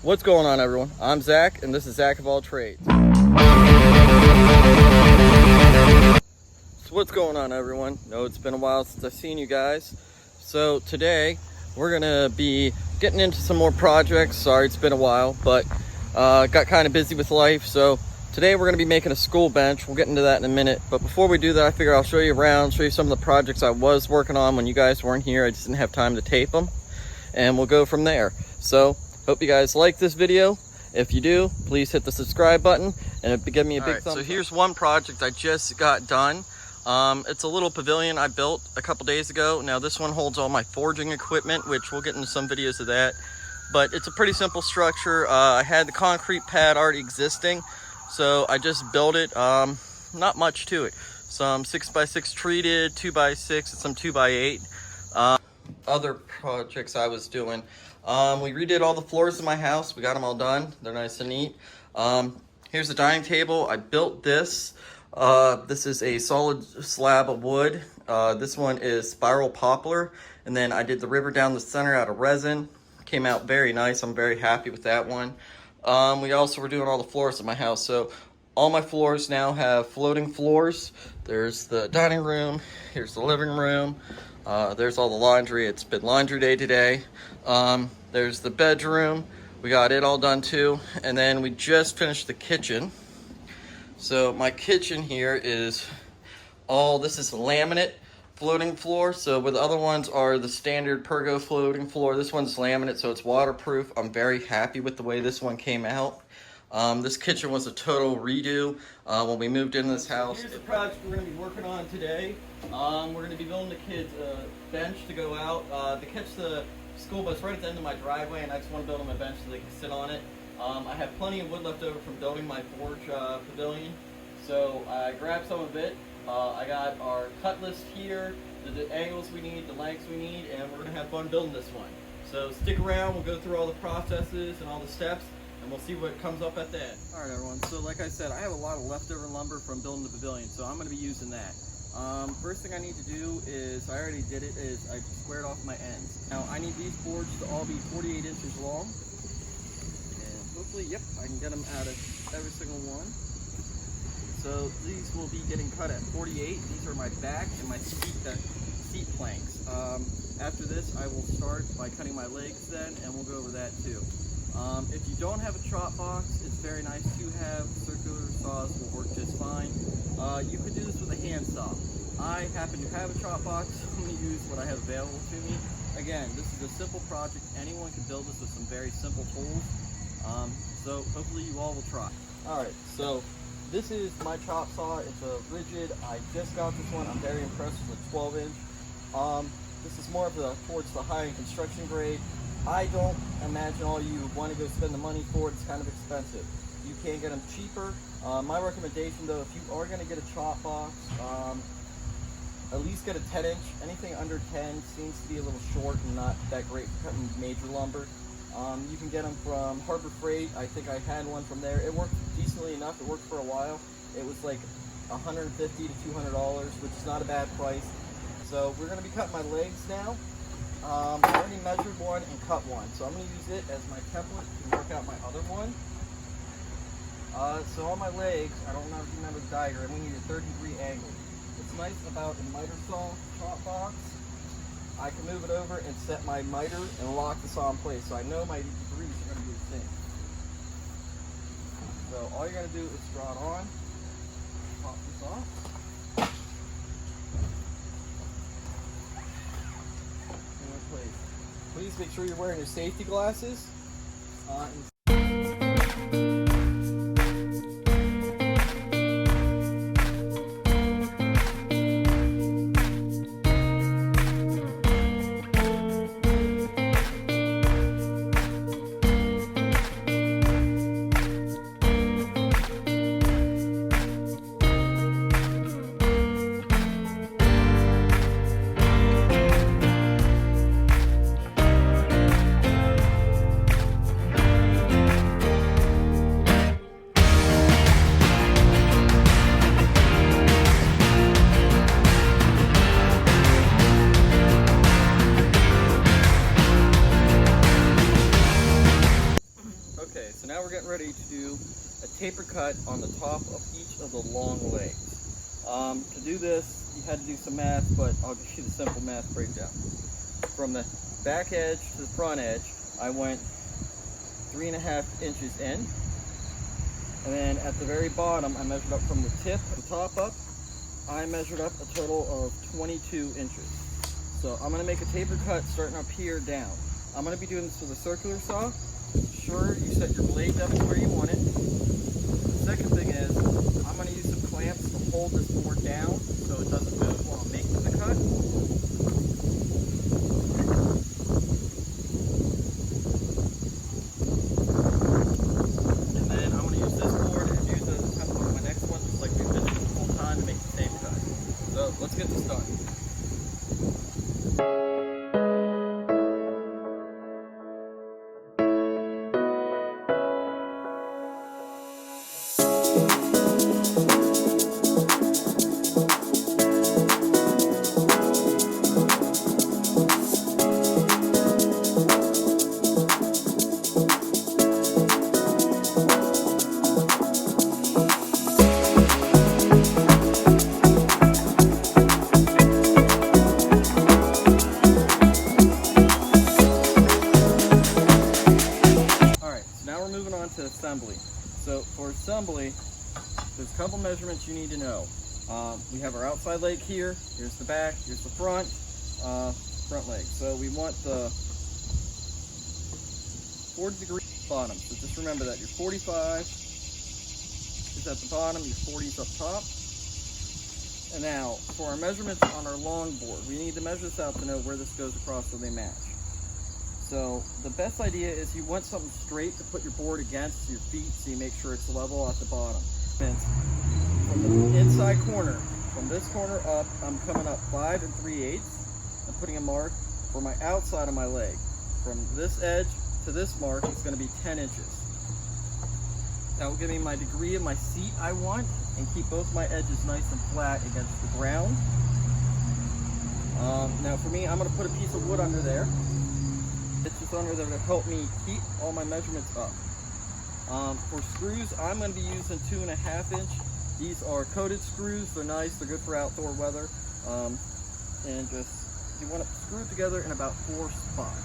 What's going on, everyone? I'm Zach, and this is Zach of All Trades. So what's going on, everyone? No, it's been a while since I've seen you guys. So today we're gonna be getting into some more projects. Sorry, it's been a while, but got kind of busy with life. So today we're gonna be making a school bench. We'll get into that in a minute. But before we do that, I figure I'll show you around, show you some of the projects I was working on when you guys weren't here. I just didn't have time to tape them, and we'll go from there. So hope you guys like this video. If you do, please hit the subscribe button and give me a big thumbs up. So here's one project I just got done. It's a little pavilion I built a couple days ago. Now this one holds all my forging equipment, which we'll get into some videos of that. But it's a pretty simple structure. I had the concrete pad already existing, so I just built it. Not much to it. Some 6x6 treated, 2x6, and some 2x8. Other projects I was doing. We redid all the floors in my house. We got them all done. They're nice and neat. Here's the dining table. I built this. This is a solid slab of wood. This one is spiral poplar. And then I did the river down the center out of resin. Came out very nice. I'm very happy with that one. We also were doing all the floors in my house. So all my floors now have floating floors. There's the dining room. Here's the living room. There's all the laundry. It's been laundry day today. There's the bedroom. We got it all done too. And then we just finished the kitchen. So my kitchen here is this is laminate floating floor. So where the other ones are the standard Pergo floating floor, this one's laminate, so it's waterproof. I'm very happy with the way this one came out. This kitchen was a total redo when we moved into this house. Here's the project we're going to be working on today. We're going to be building the kids a bench to go out. To catch the school bus right at the end of my driveway, and I just want to build them a bench so they can sit on it. I have plenty of wood left over from building my forge pavilion, so I grabbed some of it. I got our cut list here, the angles we need, the lengths we need, and we're going to have fun building this one. So stick around, we'll go through all the processes and all the steps, and we'll see what comes up at the end. Alright everyone, so like I said, I have a lot of leftover lumber from building the pavilion, so I'm going to be using that. First thing I need to do is, I already did it, is I squared off my ends. Now I need these boards to all be 48 inches long. And hopefully, yep, I can get them out of every single one. So these will be getting cut at 48. These are my back and my seat planks. After this, I will start by cutting my legs then, and we'll go over that too. If you don't have a chop box, it's very nice to have. Circular saws will work just fine. You could do this with a hand saw. I happen to have a chop box, so I'm going to use what I have available to me. Again, this is a simple project. Anyone can build this with some very simple tools. So hopefully you all will try. Alright, so this is my chop saw. It's a rigid. I just got this one. I'm very impressed with the 12-inch. This is more of towards the high-end construction grade. I don't imagine all you want to go spend the money for it. It's kind of expensive. You can get them cheaper. My recommendation though, if you are going to get a chop box, at least get a 10-inch. Anything under 10 seems to be a little short and not that great for cutting major lumber. You can get them from Harbor Freight. I think I had one from there. It worked decently enough. It worked for a while. It was like $150 to $200, which is not a bad price. So we're going to be cutting my legs now. I already measured one and cut one, so I'm going to use it as my template to work out my other one. So on my legs, I don't know if you remember the diagram, we need a 30-degree angle. What's nice about a miter saw chop box, I can move it over and set my miter and lock the saw in place, so I know my degrees are going to be the same. So all you're going to do is draw it on, pop this off. Please make sure you're wearing your safety glasses. so now we're getting ready to do a taper cut on the top of each of the long legs. To do this, you had to do some math, but I'll give you the simple math breakdown. From the back edge to the front edge, I went 3.5 inches in. And then at the very bottom, I measured up from the tip and top up. I measured up a total of 22 inches. So I'm gonna make a taper cut starting up here down. I'm gonna be doing this with a circular saw. Sure, you set your blade down to where you want it. The second thing is, I'm gonna use some clamps to hold this board down so it doesn't move while I'm making the cut. And then I'm gonna use this board and use it as a template on my next one, just like we've been doing the whole time to make the same cut. So let's get this done. To assembly. So for assembly, there's a couple measurements you need to know. We have our outside leg here, here's the back, here's the front leg. So we want the 40-degree bottom. So just remember that your 45 is at the bottom, your 40 is up top. And now for our measurements on our long board, we need to measure this out to know where this goes across so they match. So the best idea is you want something straight to put your board against your feet so you make sure it's level at the bottom. And from the inside corner, from this corner up, I'm coming up 5 3/8. I'm putting a mark for my outside of my leg. From this edge to this mark, it's going to be 10 inches. That will give me my degree of my seat I want and keep both my edges nice and flat against the ground. Now for me, I'm going to put a piece of wood under there. It's just under there to help me keep all my measurements up. For screws, I'm going to be using 2.5 inch. These are coated screws. They're nice. They're good for outdoor weather. And just, you want to screw it together in about 4 spots.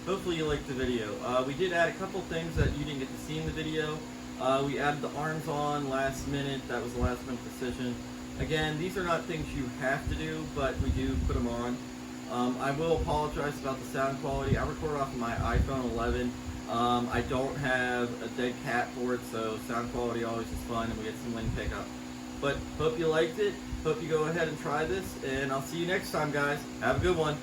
hopefully you liked the video. We did add a couple things that you didn't get to see in the video. We added the arms on last minute. That was the last minute decision. Again, these are not things you have to do, but we do put them on. I will apologize about the sound quality. I record off of my iPhone 11. I don't have a dead cat for it, so sound quality always is fun, and we get some wind pickup. But hope you liked it. Hope you go ahead and try this, and I'll see you next time, guys. Have a good one.